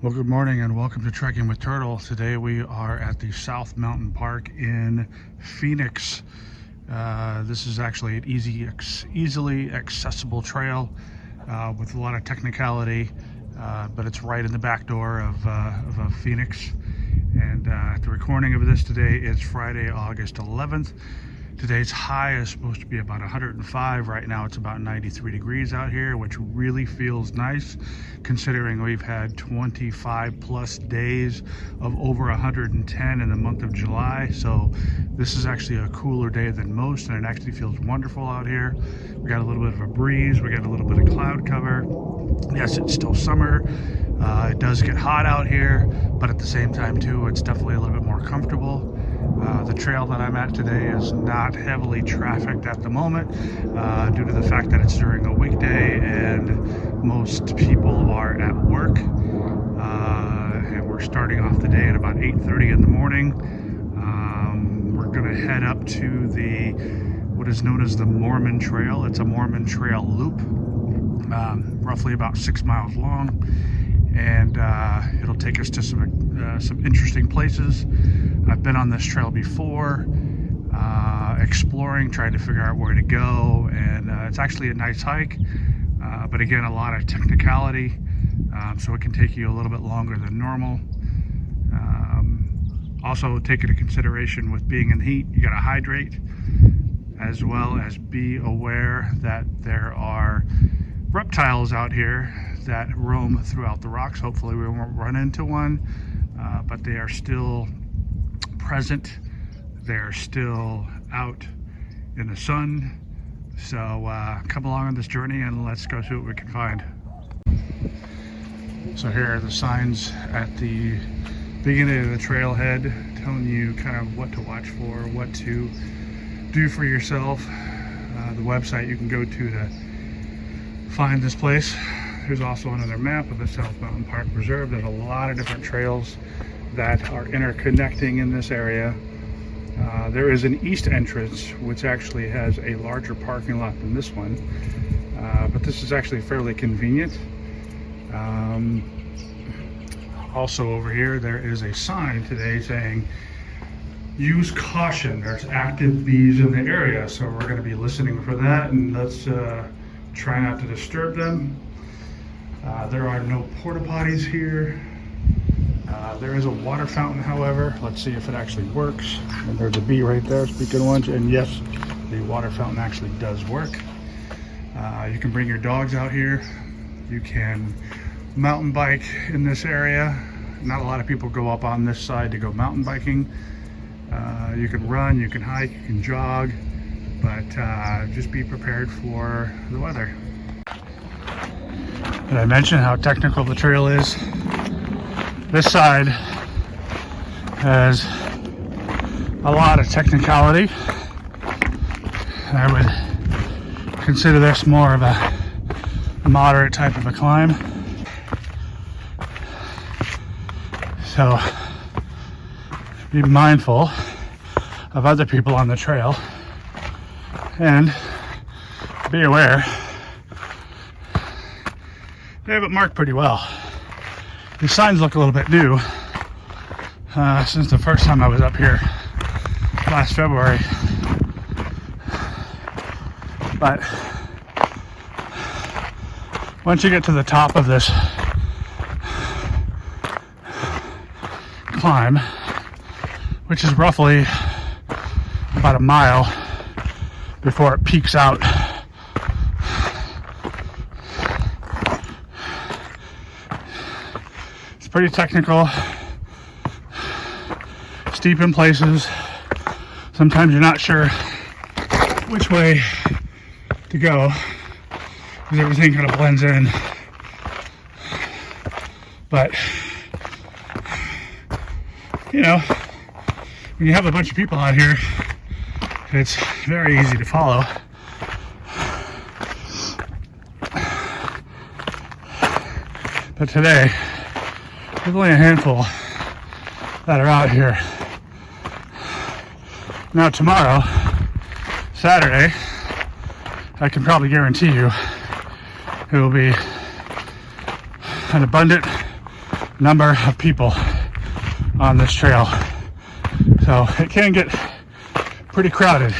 Well, good morning and welcome to Trekking with Turtle. Today we are at the South Mountain Park in Phoenix. This is actually an easily accessible trail with a lot of technicality, but it's right in the back door of Phoenix. And the recording of this today is Friday, August 11th. Today's high is supposed to be about 105. Right now it's about 93 degrees out here, which really feels nice considering we've had 25 plus days of over 110 in the month of July. So this is actually a cooler day than most, and it actually feels wonderful out here. We got a little bit of a breeze, we got a little bit of cloud cover. Yes, it's still summer. It does get hot out here, but at the same time too, it's definitely a little bit more comfortable. The trail that I'm at today is not heavily trafficked at the moment due to the fact that it's during a weekday and most people are at work. And we're starting off the day at about 8:30 in the morning. We're going to head up to what is known as the Mormon Trail. It's a Mormon Trail loop, roughly about 6 miles long. And it'll take us to some interesting places. I've been on this trail before, exploring, trying to figure out where to go, and it's actually a nice hike, but again, a lot of technicality, so it can take you a little bit longer than normal. Also, take into consideration with being in the heat, you got to hydrate, as well as be aware that there are reptiles out here that roam throughout the rocks. Hopefully we won't run into one, but they are still present. They're still out in the sun. So come along on this journey and let's go see what we can find. So here are the signs at the beginning of the trailhead telling you kind of what to watch for, what to do for yourself. The website you can go to find this place. There's also another map of the South Mountain Park Preserve. There's a lot of different trails that are interconnecting in this area. There is an east entrance which actually has a larger parking lot than this one, but this is actually fairly convenient. Also over here there is a sign today saying use caution, there's active bees in the area, so we're going to be listening for that, and let's try not to disturb them. There are no porta potties here. There is a water fountain, however. Let's see if it actually works. And there's a bee right there, speaking of which, and yes, the water fountain actually does work. You can bring your dogs out here. You can mountain bike in this area. Not a lot of people go up on this side to go mountain biking. You can run, you can hike, you can jog, but just be prepared for the weather. Did I mention how technical the trail is? This side has a lot of technicality. I would consider this more of a moderate type of a climb. So be mindful of other people on the trail and be aware they have it marked pretty well. These signs look a little bit new since the first time I was up here last February. But once you get to the top of this climb, which is roughly about a mile before it peaks out, pretty technical, steep in places. Sometimes you're not sure which way to go because everything kind of blends in. But, you know, when you have a bunch of people out here, it's very easy to follow. But today, there's only a handful that are out here. Now tomorrow, Saturday, I can probably guarantee you it will be an abundant number of people on this trail. So it can get pretty crowded.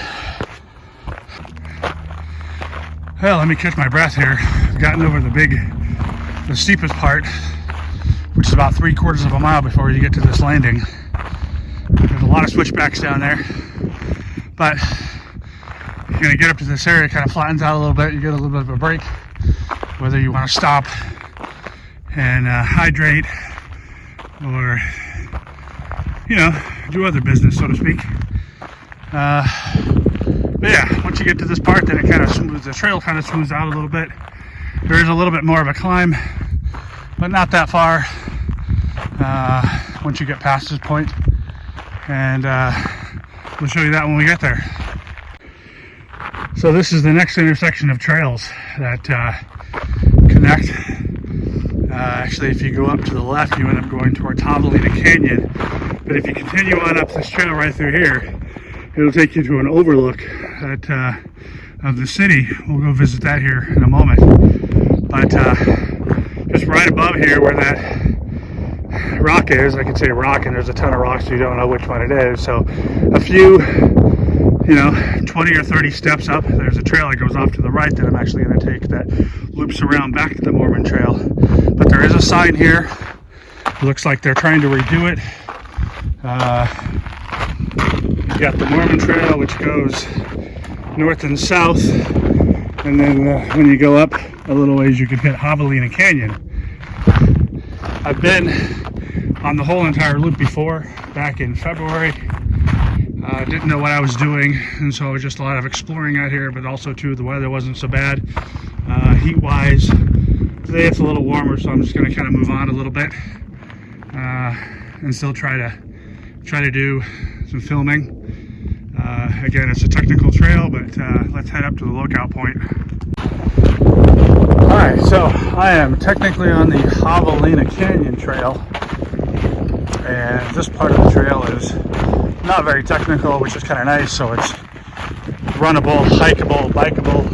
Well, let me catch my breath here. I've gotten over the steepest part, which is about 3/4 of a mile before you get to this landing. There's a lot of switchbacks down there, but you're gonna get up to this area, it kind of flattens out a little bit. You get a little bit of a break, whether you want to stop and hydrate or, you know, do other business, so to speak. But yeah, once you get to this part, then it kind of smooths, the trail kind of smooths out a little bit. There is a little bit more of a climb, but not that far once you get past this point. And we'll show you that when we get there. So this is the next intersection of trails that connect. Actually, if you go up to the left, you end up going towards Javelina Canyon. But if you continue on up this trail right through here, it'll take you to an overlook of the city. We'll go visit that here in a moment. But just right above here where that rock is, I could say rock, and there's a ton of rocks, so you don't know which one it is. So a few, 20 or 30 steps up, there's a trail that goes off to the right that I'm actually going to take that loops around back to the Mormon trail. But there is a sign here. It looks like they're trying to redo it. You got the Mormon trail, which goes north and south, and then when you go up a little ways, you can hit Javelina Canyon. I've been on the whole entire loop before, back in February. Didn't know what I was doing, and so it was just a lot of exploring out here, but also too, the weather wasn't so bad heat-wise. Today it's a little warmer, so I'm just going to kind of move on a little bit and still try to do some filming. Again, it's a technical trail, but let's head up to the lookout point. Alright, so I am technically on the Javelina Canyon trail, and this part of the trail is not very technical, which is kind of nice. So it's runnable, hikeable, bikeable.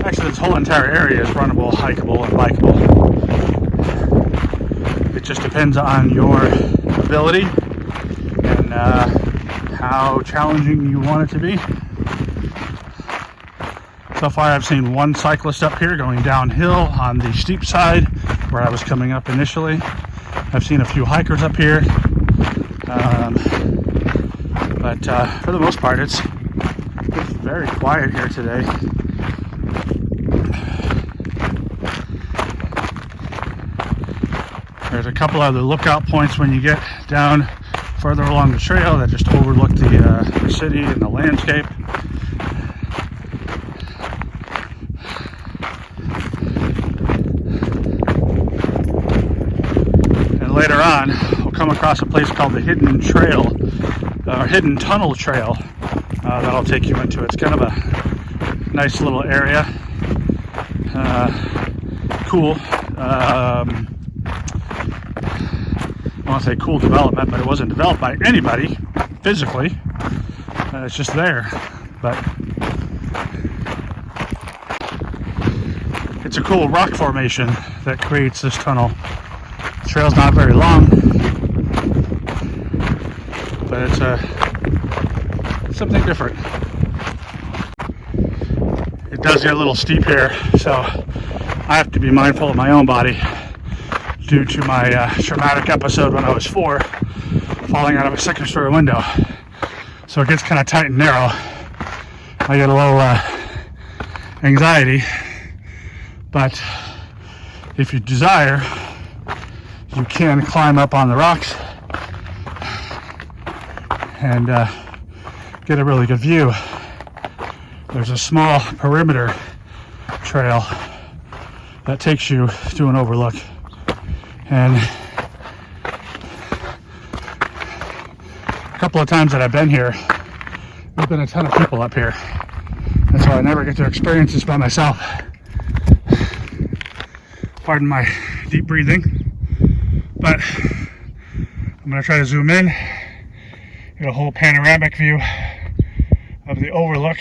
Actually, this whole entire area is runnable, hikeable, and bikeable. It just depends on your ability and how challenging you want it to be. So far I've seen one cyclist up here going downhill on the steep side where I was coming up initially. I've seen a few hikers up here, but for the most part it's very quiet here today. There's a couple other lookout points when you get down further along the trail that just overlook the city and the landscape. And later on, we'll come across a place called the Hidden Trail, or Hidden Tunnel Trail, that'll take you into. It's kind of a nice little area. Cool. I want to say cool development, but it wasn't developed by anybody physically. It's just there. But it's a cool rock formation that creates this tunnel. The trail's not very long, but it's something different. It does get a little steep here, so I have to be mindful of my own body due to my traumatic episode when I was 4, falling out of a second-story window. So it gets kind of tight and narrow. I get a little anxiety, but if you desire, you can climb up on the rocks and get a really good view. There's a small perimeter trail that takes you to an overlook. And a couple of times that I've been here, there's been a ton of people up here. And so I never get to experience this by myself. Pardon my deep breathing. But I'm going to try to zoom in, get a whole panoramic view of the overlook.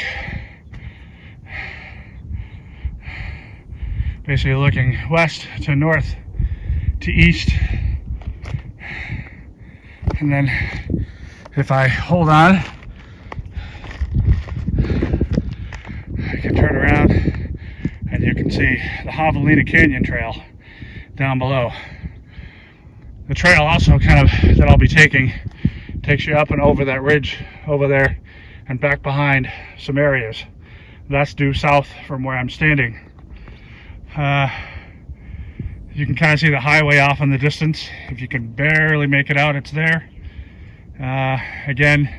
Basically looking west to north to east And then if I hold on, I can turn around and you can see the Javelina Canyon Trail down below. The trail also that I'll be taking takes you up and over that ridge over there and back behind some areas. That's due south from where I'm standing. You can kind of see the highway off in the distance. If you can barely make it out, it's there. Again,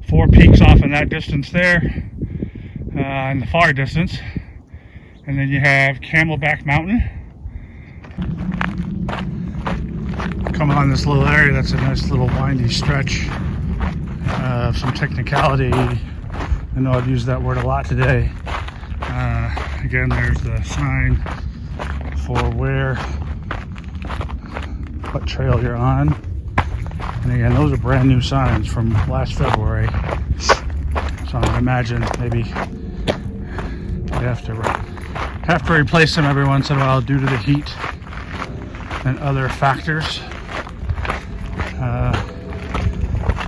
4 peaks off in that distance there, in the far distance. And then you have Camelback Mountain. Come on this little area, that's a nice little windy stretch of some technicality. I know I've used that word a lot today. Again, there's the sign for what trail you're on. And again, those are brand new signs from last February. So I imagine maybe you have to replace them every once in a while due to the heat and other factors.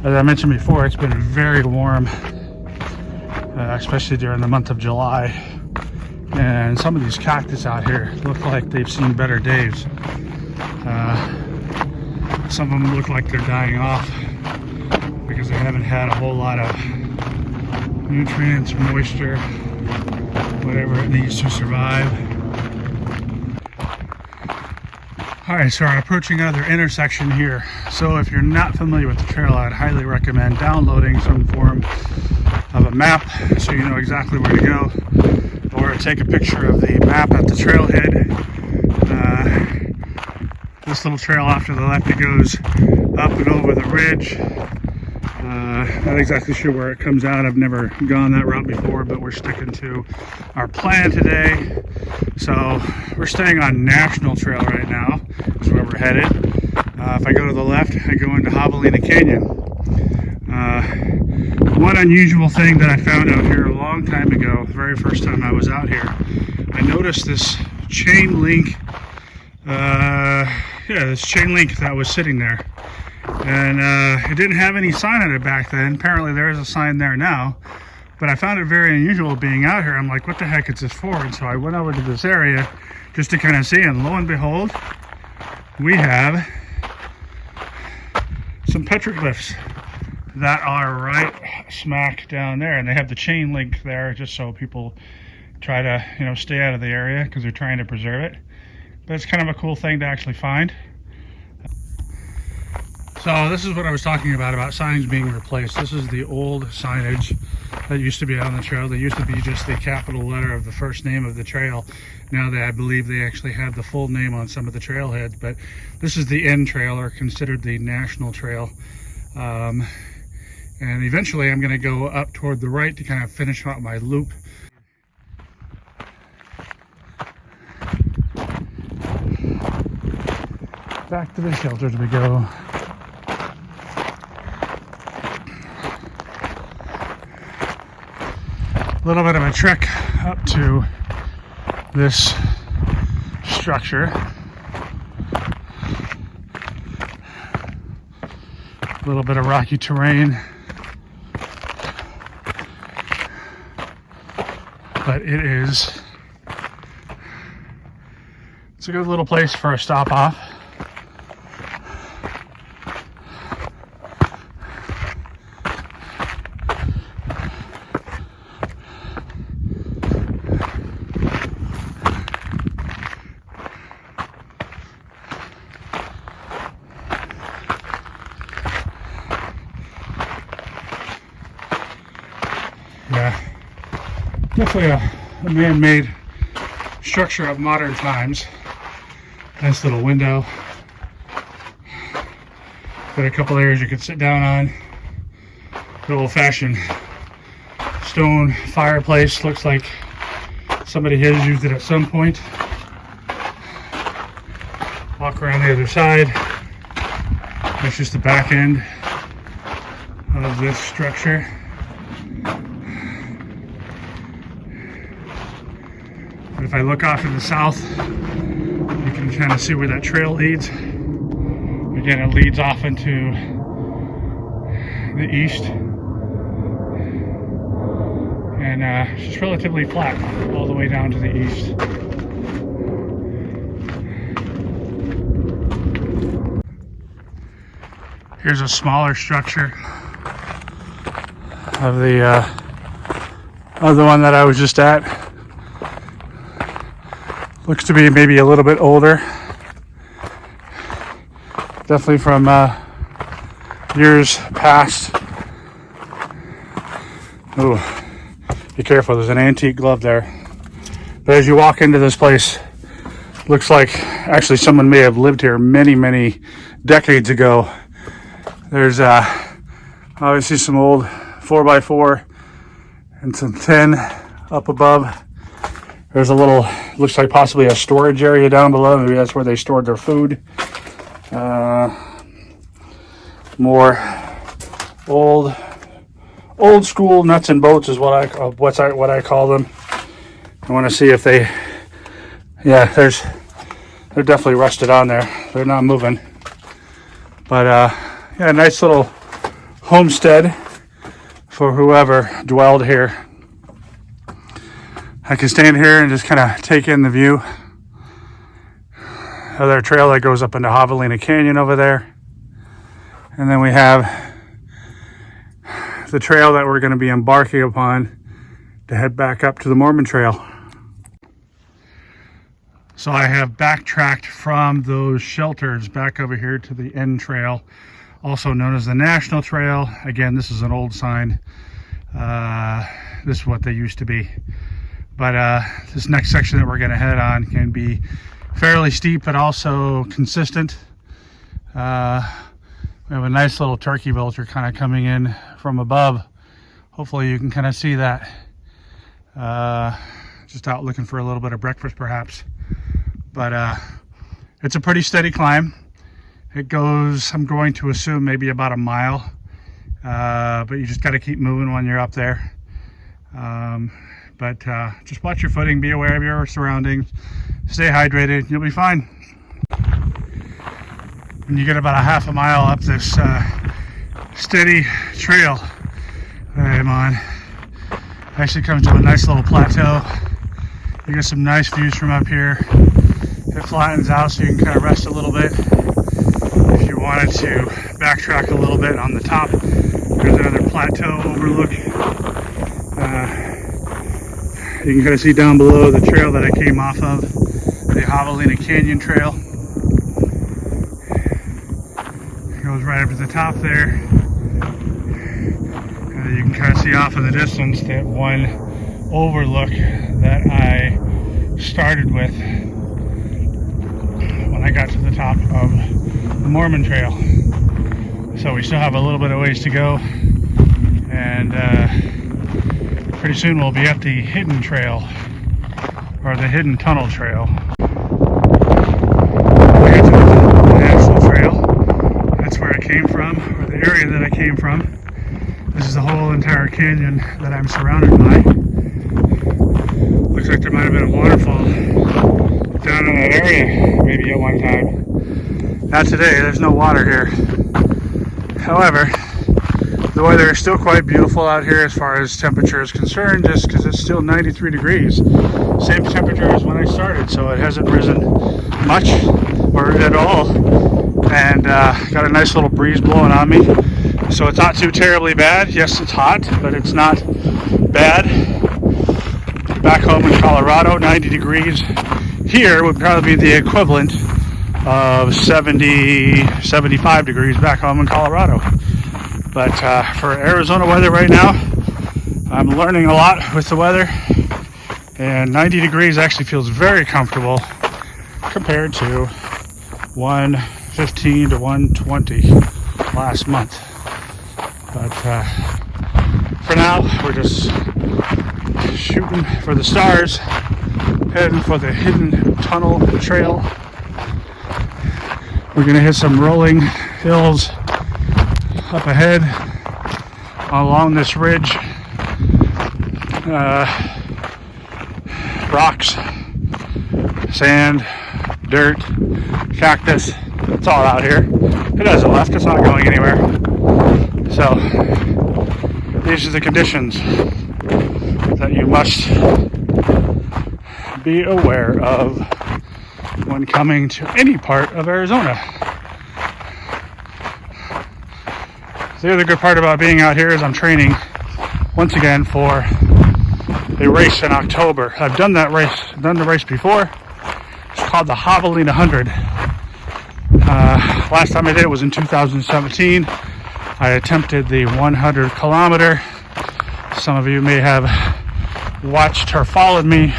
As I mentioned before, it's been very warm, especially during the month of July. And some of these cactus out here look like they've seen better days. Some of them look like they're dying off because they haven't had a whole lot of nutrients, moisture, whatever it needs to survive. Alright, so I'm approaching another intersection here. So if you're not familiar with the trail, I'd highly recommend downloading some form of a map so you know exactly where to go, or take a picture of the map at the trailhead. This little trail off to the left, it goes up and over the ridge. Not exactly sure where it comes out. I've never gone that route before, but we're sticking to our plan today. So we're staying on National Trail right now. That's where we're headed. If I go to the left, I go into Javelina Canyon. One unusual thing that I found out here a long time ago, the very first time I was out here, I noticed this chain link. This chain link that was sitting there. And it didn't have any sign on it back then. Apparently there is a sign there now. But I found it very unusual being out here. I'm like, what the heck is this for? And so I went over to this area just to kind of see. And lo and behold, we have some petroglyphs that are right smack down there. And they have the chain link there just so people try to, stay out of the area because they're trying to preserve it. But it's kind of a cool thing to actually find. So this is what I was talking about signs being replaced. This is the old signage that used to be on the trail. They used to be just the capital letter of the first name of the trail. Now I believe they actually have the full name on some of the trailheads, but this is the end trail, or considered the National Trail. And eventually I'm going to go up toward the right to kind of finish out my loop. Back to the shelters we go. A little bit of a trek up to this structure. A little bit of rocky terrain. But it's a good little place for a stop off. Yeah, definitely a man-made structure of modern times. Nice little window. Got a couple areas you could sit down on. Good old-fashioned stone fireplace. Looks like somebody has used it at some point. Walk around the other side. That's just the back end of this structure. But if I look off to the south, you can kind of see where that trail leads. Again, it leads off into the east. And it's just relatively flat all the way down to the east. Here's a smaller structure of the one that I was just at. Looks to be maybe a little bit older. Definitely from years past. Ooh, be careful, there's an antique glove there. But as you walk into this place, looks like actually someone may have lived here many decades ago. There's obviously some old 4x4 and some tin up above. There's a little, looks like possibly a storage area down below. Maybe that's where they stored their food. More old school nuts and bolts is what I call them. I want to see if they, yeah, they're definitely rusted on there. They're not moving. But yeah, nice little homestead for whoever dwelled here. I can stand here and just kind of take in the view of their trail that goes up into Javelina Canyon over there. And then we have the trail that we're going to be embarking upon to head back up to the Mormon trail. So I have backtracked from those shelters back over here to the end trail, also known as the National Trail. Again, this is an old sign. This is what they used to be. But this next section that we're going to head on can be fairly steep, but also consistent. We have a nice little turkey vulture kind of coming in from above. Hopefully you can kind of see that. Just out looking for a little bit of breakfast perhaps. But it's a pretty steady climb. It goes, I'm going to assume, maybe about a mile. But you just got to keep moving when you're up there. But just watch your footing, be aware of your surroundings, stay hydrated, you'll be fine. When you get about a half a mile up this steady trail that I'm on, it actually comes to a nice little plateau. You get some nice views from up here. It flattens out so you can kind of rest a little bit. If you wanted to backtrack a little bit on the top, there's another plateau overlook. You can kind of see down below the trail that I came off of, the Javelina Canyon Trail. It goes right up to the top there. You can kind of see off in the distance that one overlook that I started with when I got to the top of the Mormon Trail. So we still have a little bit of ways to go, and pretty soon we'll be at the hidden trail, or the hidden tunnel trail. We get to the National Trail. That's where I came from, or the area that I came from. This is the whole entire canyon that I'm surrounded by. Looks like there might have been a waterfall down in that area, maybe at one time. Not today, there's no water here. However, the weather is still quite beautiful out here as far as temperature is concerned, just because it's still 93 degrees. Same temperature as when I started, so it hasn't risen much or at all. And got a nice little breeze blowing on me. So it's not too terribly bad. Yes, it's hot, but it's not bad. Back home in Colorado, 90 degrees here would probably be the equivalent of 75 degrees back home in Colorado. But for Arizona weather right now, I'm learning a lot with the weather. And 90 degrees actually feels very comfortable compared to 115 to 120 last month. But for now, we're just shooting for the stars, heading for the hidden tunnel trail. We're gonna hit some rolling hills up ahead along this ridge. Rocks, sand, dirt, cactus, it's all out here. It hasn't left, it's not going anywhere. So these are the conditions that you must be aware of when coming to any part of Arizona. The other good part about being out here is I'm training once again for a race in October. I've done that race, done the race before. It's called the Javelina 100. Last time I did it was in 2017. I attempted the 100 kilometer. Some of you may have watched or followed me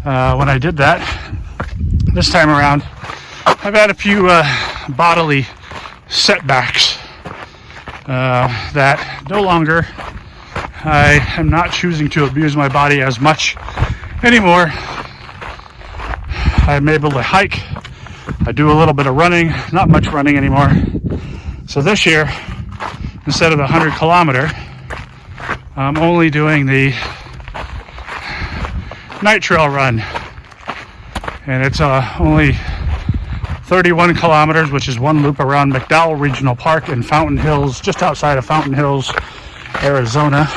when I did that. This time around, I've had a few bodily setbacks that no longer I am not choosing to abuse my body as much anymore. I'm able to hike. I do a little bit of running, not much running anymore. So this year, instead of the 100 kilometer, I'm only doing the night trail run. And it's only 31 kilometers, which is one loop around McDowell Regional Park in Fountain Hills, just outside of Fountain Hills, Arizona.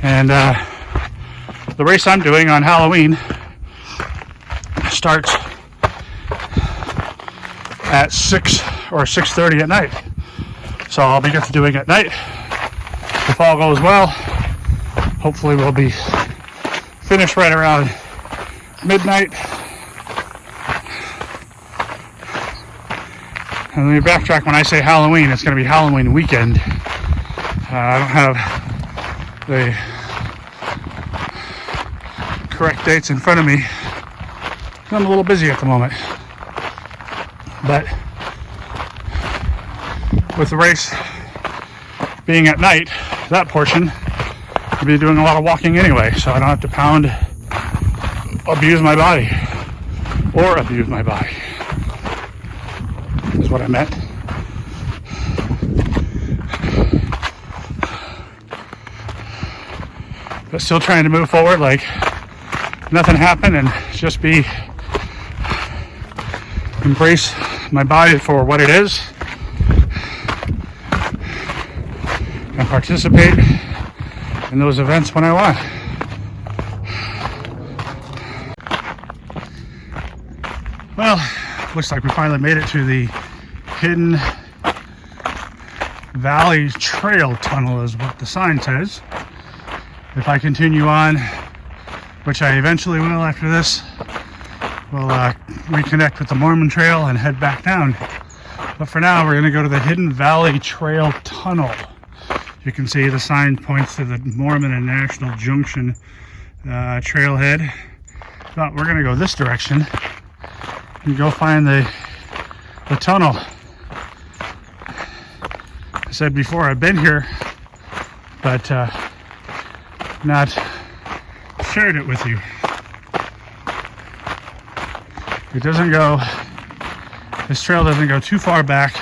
And the race I'm doing on Halloween starts at 6 or 6:30 at night. So I'll be doing it at night. If all goes well, hopefully we'll be finished right around midnight. And let me backtrack. When I say Halloween, it's going to be Halloween weekend. I don't have the correct dates in front of me. I'm a little busy at the moment. But with the race being at night, that portion, I'll be doing a lot of walking anyway, so I don't have to abuse my body. Is what I meant. But still trying to move forward like nothing happened and just embrace my body for what it is and participate in those events when I want. Well, looks like we finally made it to the Hidden Valley Trail Tunnel is what the sign says. If I continue on, which I eventually will after this, we'll reconnect with the Mormon Trail and head back down. But for now, we're going to go to the Hidden Valley Trail Tunnel. You can see the sign points to the Mormon and National Junction trailhead. But we're going to go this direction and go find the tunnel. I said before, I've been here, but not shared it with you. This trail doesn't go too far back.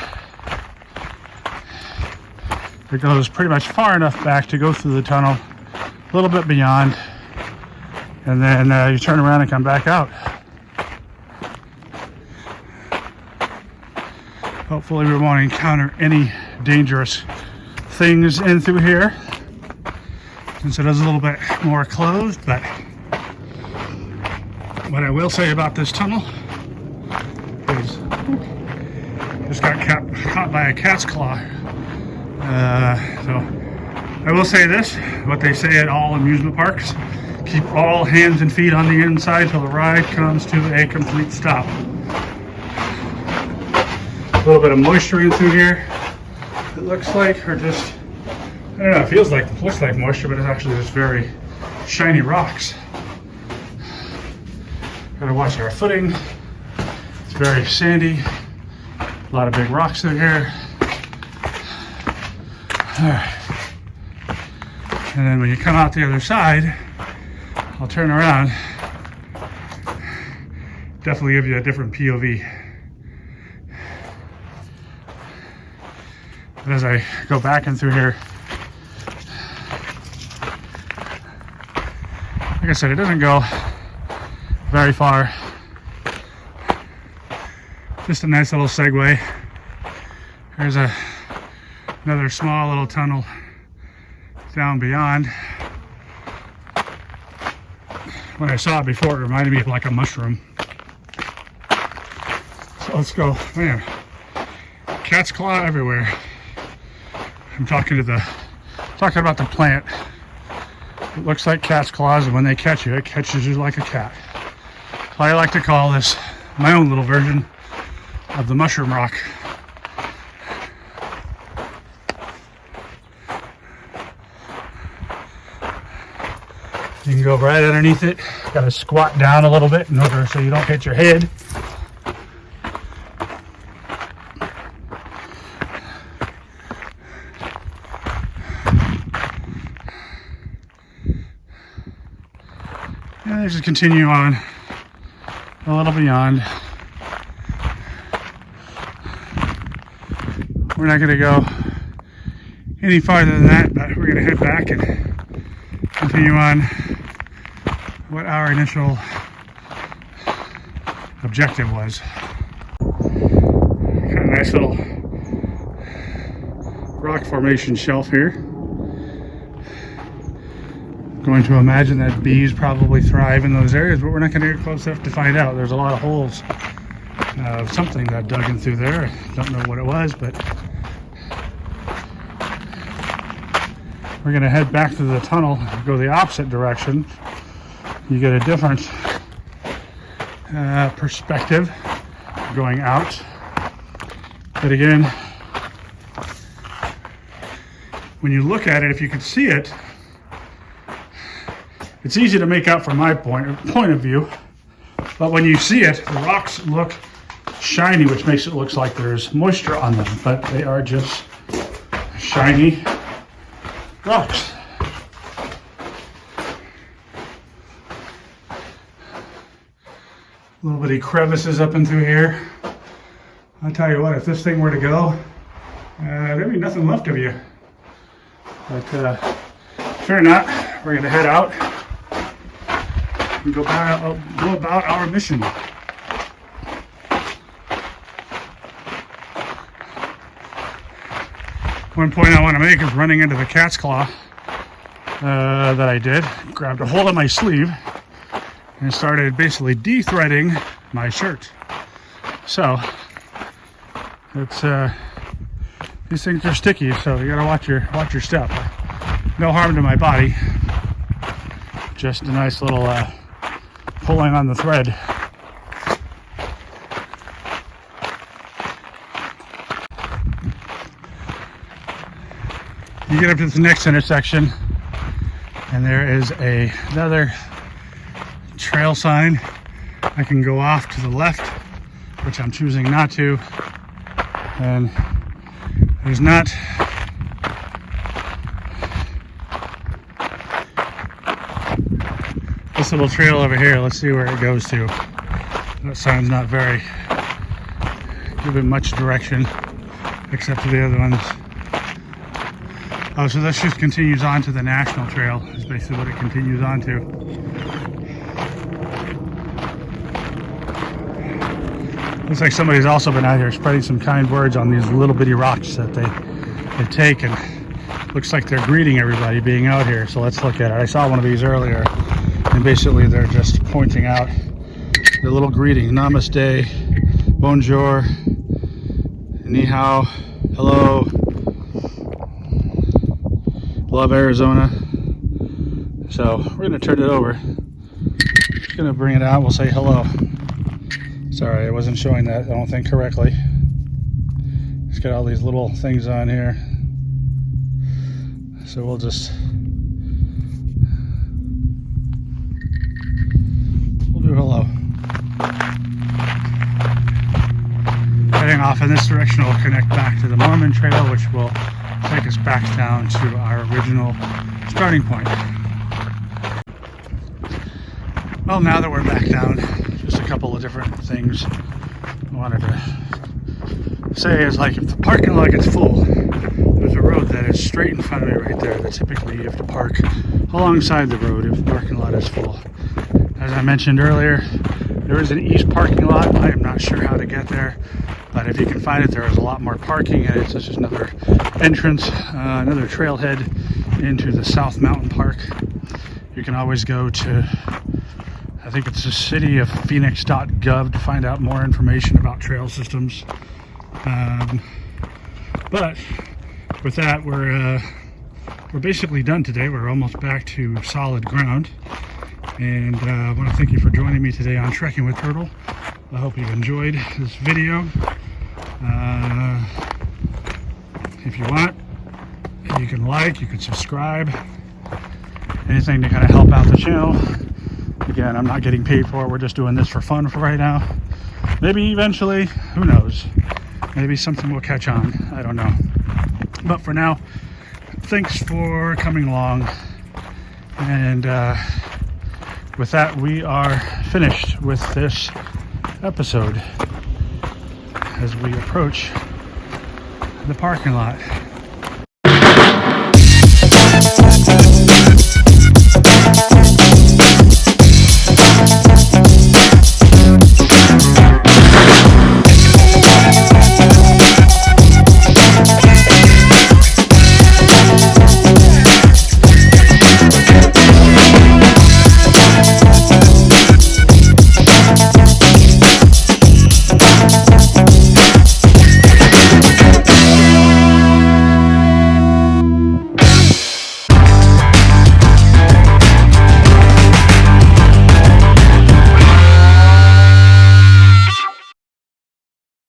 It goes pretty much far enough back to go through the tunnel, a little bit beyond, and then you turn around and come back out. Hopefully we won't encounter any dangerous things in through here, since it is a little bit more closed. But what I will say about this tunnel is just got caught by a cat's claw. So I will say this, what they say at all amusement parks: keep all hands and feet on the inside till the ride comes to a complete stop. A little bit of moisture in through here, it looks like, or just, I don't know, it looks like moisture, but it's actually just very shiny rocks. Gotta watch our footing. It's very sandy, a lot of big rocks through here. Alright. And then when you come out the other side, I'll turn around. Definitely give you a different POV. But as I go back in through here, like I said, it doesn't go very far. Just a nice little segue. There's a Another small little tunnel down beyond. When I saw it before, it reminded me of like a mushroom. So let's go. Man, cat's claw everywhere. I'm talking about the plant. It looks like cat's claws, and when they catch you, it catches you like a cat. So I like to call this my own little version of the mushroom rock. You can go right underneath it. Got to squat down a little bit in order so you don't hit your head. And just continue on a little beyond. We're not going to go any farther than that, but we're going to head back and continue on what our initial objective was. Got a nice little rock formation shelf here. Going to imagine that bees probably thrive in those areas, but we're not going to get close enough to find out. There's a lot of holes of something that dug in through there. I don't know what it was, but we're going to head back to the tunnel, go the opposite direction. You get a different perspective going out. But again, when you look at it, if you could see it, it's easy to make out from my point of view. But when you see it, the rocks look shiny, which makes it look like there's moisture on them, but they are just shiny rocks. Little bitty crevices up and through here. I'll tell you what, if this thing were to go, there'd be nothing left of you. But fear not, we're going to head out and go about our mission. One point I want to make is running into the cat's claw that I did. Grabbed a hold of my sleeve and started basically de-threading my shirt. So it's these things are sticky, so you gotta watch your step. No harm to my body, just a nice little pulling on the thread. You get up to the next intersection, and there is another trail sign. I can go off to the left, which I'm choosing not to, and there's not this little trail over here. Let's see where it goes to. That sign's not very giving much direction except for the other ones. Oh, so this just continues on to the National Trail, is basically what it continues on to. Looks like somebody's also been out here spreading some kind words on these little bitty rocks that they take, and looks like they're greeting everybody being out here. So let's look at it. I saw one of these earlier, and basically they're just pointing out their little greeting. Namaste, bonjour, ni hao, hello, love Arizona. So we're going to turn it over. Just going to bring it out. We'll say hello. Sorry, I wasn't showing that, I don't think, correctly. It's got all these little things on here. So we'll do hello. Heading off in this direction will connect back to the Mormon Trail, which will take us back down to our original starting point. Well, now that we're back down, just a couple of different things I wanted to say is, like, if the parking lot gets full, there's a road that is straight in front of me right there that typically you have to park alongside the road if the parking lot is full. As I mentioned earlier, There is an east parking lot. I am not sure how to get there, but if you can find it, there is a lot more parking, and it's just another entrance, another trailhead into the South Mountain Park. You can always go to, I think it's the cityoffphoenix.gov to find out more information about trail systems. But with that, we're basically done today. We're almost back to solid ground. And I want to thank you for joining me today on Trekking with Turtle. I hope you've enjoyed this video. If you want, you can like, you can subscribe, anything to kind of help out the channel. Again, I'm not getting paid for it. We're just doing this for fun for right now. Maybe eventually, who knows? Maybe something will catch on. I don't know. But for now, thanks for coming along. And with that, we are finished with this episode as we approach the parking lot.